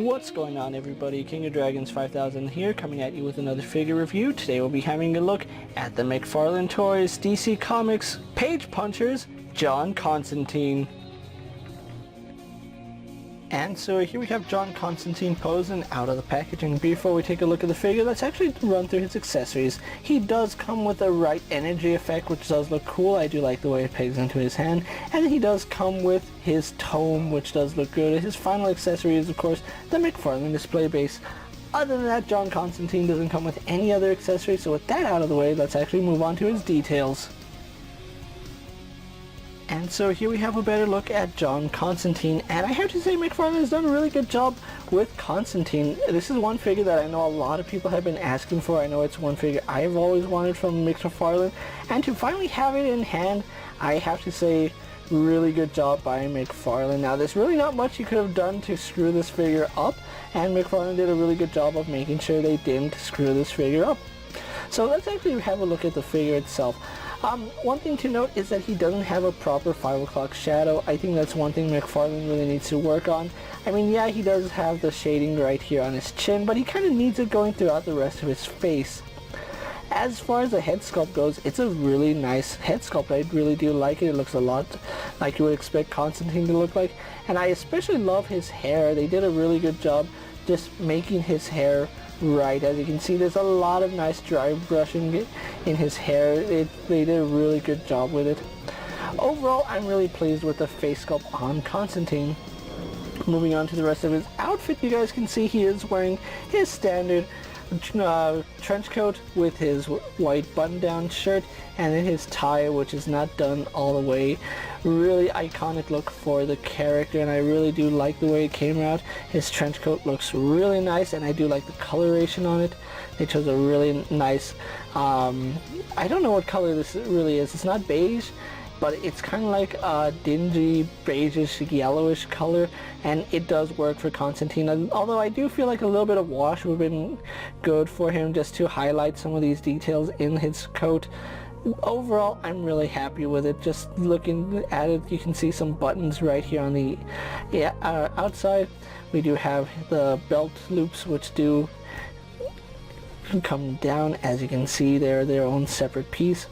What's going on, everybody? King of Dragons 5000 here, coming at you with another figure review. Today we'll be having a look at the McFarlane Toys DC Comics Page Punchers John Constantine. And so here we have John Constantine posing out of the packaging. Before we take a look at the figure, let's actually run through his accessories. He does come with a right energy effect, which does look cool. I do like the way it pegs into his hand. And he does come with his tome, which does look good. His final accessory is, of course, the McFarlane display base. Other than that, John Constantine doesn't come with any other accessories, so with that out of the way, let's actually move on to his details. And so here we have a better look at John Constantine, and I have to say McFarlane has done a really good job with Constantine. This is one figure that I know a lot of people have been asking for. I know it's one figure I've always wanted from McFarlane, and to finally have it in hand, I have to say really good job by McFarlane. Now there's really not much you could have done to screw this figure up, and McFarlane did a really good job of making sure they didn't screw this figure up. So let's actually have a look at the figure itself. One thing to note is that he doesn't have a proper 5 o'clock shadow. I think that's one thing McFarlane really needs to work on. I mean, yeah, he does have the shading right here on his chin, but he kind of needs it going throughout the rest of his face. As far as the head sculpt goes, it's a really nice head sculpt. I really do like it. It looks a lot like you would expect Constantine to look like. And I especially love his hair. They did a really good job just making his hair right. As you can see, there's a lot of nice dry brushing in his hair. They did a really good job with it. Overall, I'm really pleased with the face sculpt on Constantine. Moving on to the rest of his outfit, you guys can see he is wearing his standard trench coat with his white button-down shirt, and then his tie, which is not done all the way. Really iconic look for the character, and I really do like the way it came out. His trench coat looks really nice, and I do like the coloration on it. They chose a really nice, I don't know what color this really is. It's not beige, but it's kind of like a dingy, beigeish, yellowish color, and it does work for Constantine. Although I do feel like a little bit of wash would have been good for him, just to highlight some of these details in his coat. Overall, I'm really happy with it. Just looking at it, you can see some buttons right here on the outside. We do have the belt loops, which do come down. As you can see, they're their own separate piece.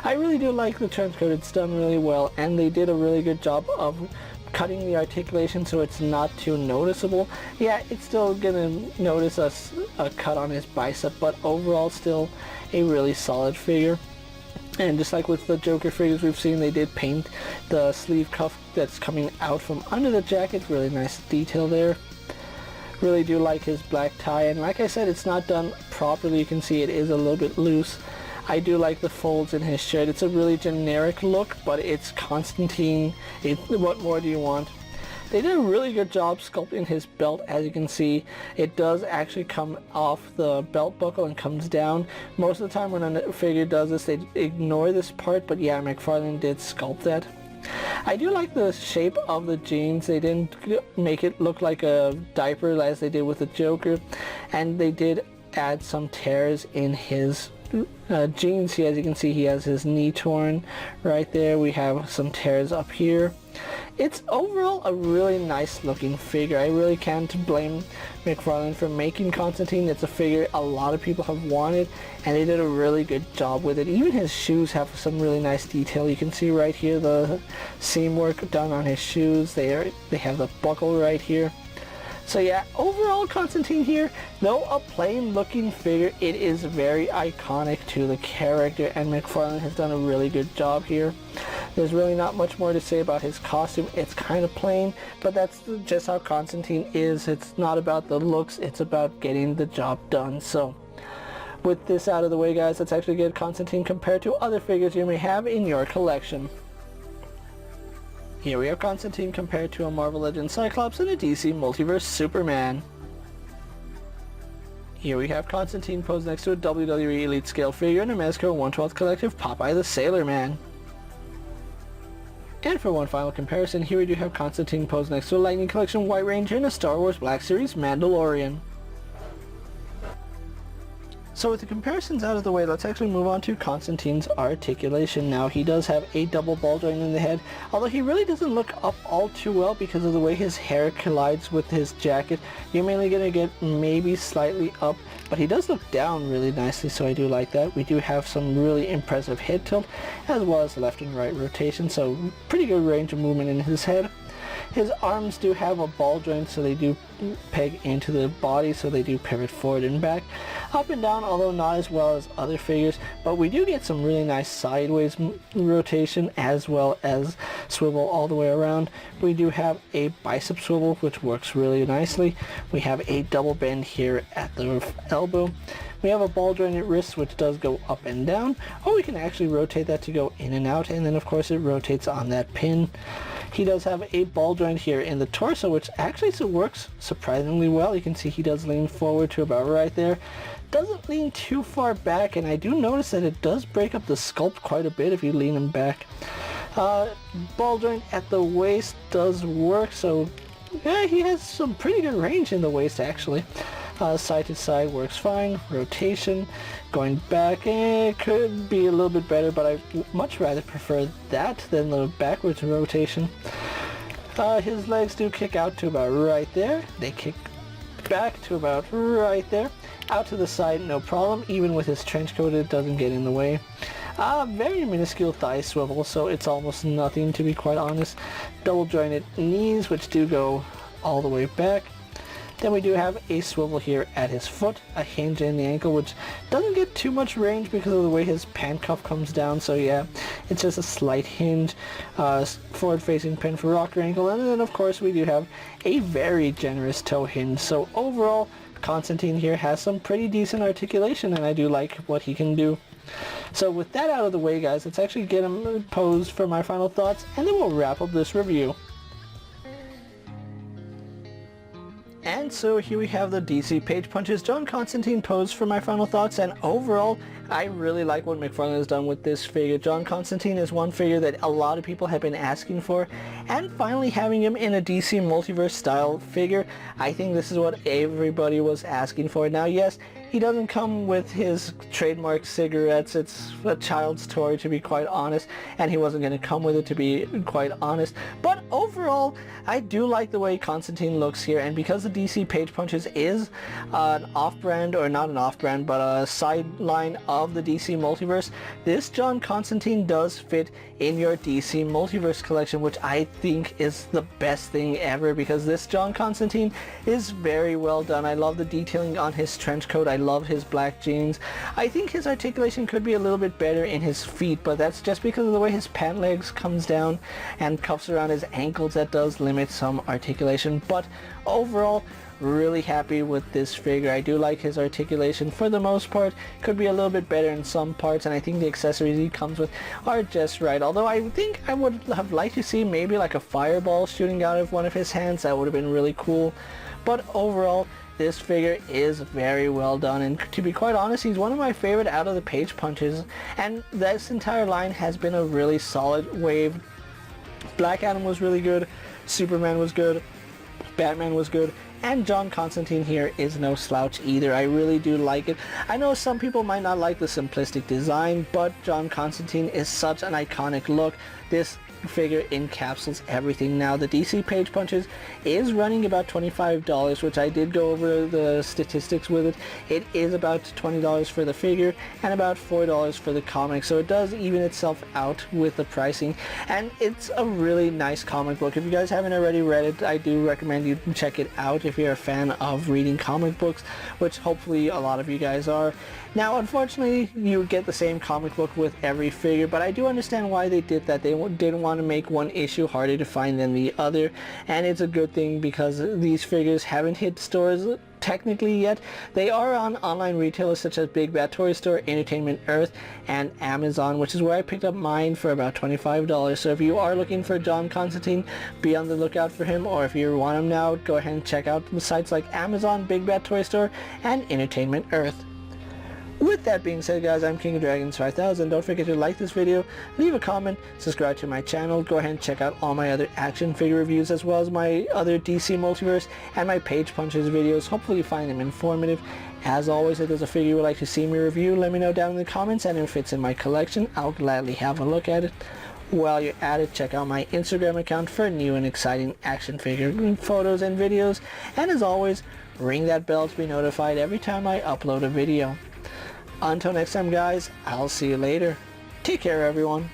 I really do like the trench coat. It's done really well, and they did a really good job of cutting the articulation so it's not too noticeable. Yeah, it's still gonna notice a cut on his bicep, but overall still a really solid figure. And just like with the Joker figures we've seen, they did paint the sleeve cuff that's coming out from under the jacket. Really nice detail there. Really do like his black tie, and like I said, it's not done properly. You can see it is a little bit loose. I do like the folds in his shirt. It's a really generic look, but it's Constantine. What more do you want? They did a really good job sculpting his belt. As you can see, it does actually come off the belt buckle and comes down. Most of the time when a figure does this, they ignore this part, but yeah, McFarlane did sculpt that. I do like the shape of the jeans. They didn't make it look like a diaper as they did with the Joker, and they did add some tears in his jeans here. As you can see, he has his knee torn right there. We have some tears up here. It's overall a really nice looking figure. I really can't blame McFarlane for making Constantine. It's a figure a lot of people have wanted, and they did a really good job with it. Even his shoes have some really nice detail. You can see right here the seam work done on his shoes. They have the buckle right here. So yeah, overall Constantine here, though a plain looking figure, it is very iconic to the character, and McFarlane has done a really good job here. There's really not much more to say about his costume. It's kind of plain, but that's just how Constantine is. It's not about the looks, it's about getting the job done. So with this out of the way, guys, let's actually get Constantine compared to other figures you may have in your collection. Here we have Constantine compared to a Marvel Legends Cyclops and a DC Multiverse Superman. Here we have Constantine posed next to a WWE Elite Scale figure and a Mezco 1/12 Collective Popeye the Sailor Man. And for one final comparison, here we do have Constantine posed next to a Lightning Collection White Ranger and a Star Wars Black Series Mandalorian. So with the comparisons out of the way, let's actually move on to Constantine's articulation. Now, he does have a double ball joint in the head, although he really doesn't look up all too well because of the way his hair collides with his jacket. You're mainly going to get maybe slightly up, but he does look down really nicely, so I do like that. We do have some really impressive head tilt, as well as left and right rotation, so pretty good range of movement in his head. His arms do have a ball joint, so they do peg into the body, so they do pivot forward and back. Up and down, although not as well as other figures, but we do get some really nice sideways rotation as well as swivel all the way around. We do have a bicep swivel, which works really nicely. We have a double bend here at the elbow. We have a ball jointed wrist, which does go up and down, or we can actually rotate that to go in and out, and then of course it rotates on that pin. He does have a ball joint here in the torso, which actually works surprisingly well. You can see he does lean forward to about right there. Doesn't lean too far back, and I do notice that it does break up the sculpt quite a bit if you lean him back. Ball joint at the waist does work, so yeah, he has some pretty good range in the waist actually. Side to side works fine. Rotation, going back, could be a little bit better, but I much rather prefer that than the backwards rotation. His legs do kick out to about right there. They kick back to about right there. Out to the side, no problem. Even with his trench coat, it doesn't get in the way. Very minuscule thigh swivel, so it's almost nothing, to be quite honest. Double jointed knees, which do go all the way back. Then we do have a swivel here at his foot, a hinge in the ankle, which doesn't get too much range because of the way his pant cuff comes down, so yeah, it's just a slight hinge. Forward facing pin for rocker ankle, and then of course we do have a very generous toe hinge. So overall, Constantine here has some pretty decent articulation, and I do like what he can do. So with that out of the way, guys, let's actually get him posed for my final thoughts, and then we'll wrap up this review. And so here we have the DC Page Punches John Constantine pose for my final thoughts, and overall I really like what McFarlane has done with this figure. John Constantine is one figure that a lot of people have been asking for, and finally having him in a DC Multiverse style figure, I think this is what everybody was asking for. Now yes, he doesn't come with his trademark cigarettes. It's a child's toy, to be quite honest, and he wasn't going to come with it, to be quite honest. But overall, I do like the way Constantine looks here, and because the DC Page Punches is an off-brand, or not an off-brand, but a sideline of the DC Multiverse, this John Constantine does fit in your DC Multiverse collection, which I think is the best thing ever, because this John Constantine is very well done. I love the detailing on his trench coat. I love his black jeans. I think his articulation could be a little bit better in his feet, but that's just because of the way his pant legs comes down and cuffs around his ankles. That does limit some articulation, but overall, really happy with this figure. I do like his articulation for the most part. Could be a little bit better in some parts, and I think the accessories he comes with are just right. Although I think I would have liked to see maybe like a fireball shooting out of one of his hands. That would have been really cool. But overall, this figure is very well done, and to be quite honest, he's one of my favorite out of the Page Punches, and this entire line has been a really solid wave. Black Adam was really good, Superman was good, Batman was good, and John Constantine here is no slouch either. I really do like it. I know some people might not like the simplistic design, but John Constantine is such an iconic look. This figure encapsulates everything. Now the DC Page Punches is running about $25, which I did go over the statistics with it. It is about $20 for the figure and about $4 for the comic, so it does even itself out with the pricing, and it's a really nice comic book. If you guys haven't already read it, I do recommend you check it out if you're a fan of reading comic books, which hopefully a lot of you guys are. Now unfortunately you get the same comic book with every figure, but I do understand why they did that. They didn't want to make one issue harder to find than the other, and it's a good thing because these figures haven't hit stores technically yet. They are on online retailers such as Big Bad Toy Store, Entertainment Earth, and Amazon, which is where I picked up mine for about $25. So if you are looking for John Constantine, be on the lookout for him, or if you want him now, go ahead and check out sites like Amazon, Big Bad Toy Store, and Entertainment Earth. With that being said, guys, I'm King of Dragons 5000. Don't forget to like this video, leave a comment, subscribe to my channel. Go ahead and check out all my other action figure reviews as well as my other DC Multiverse and my Page Punches videos. Hopefully you find them informative. As always, if there's a figure you would like to see me review, let me know down in the comments, and if it's in my collection, I'll gladly have a look at it. While you're at it, check out my Instagram account for new and exciting action figure photos and videos. And as always, ring that bell to be notified every time I upload a video. Until next time, guys, I'll see you later. Take care, everyone.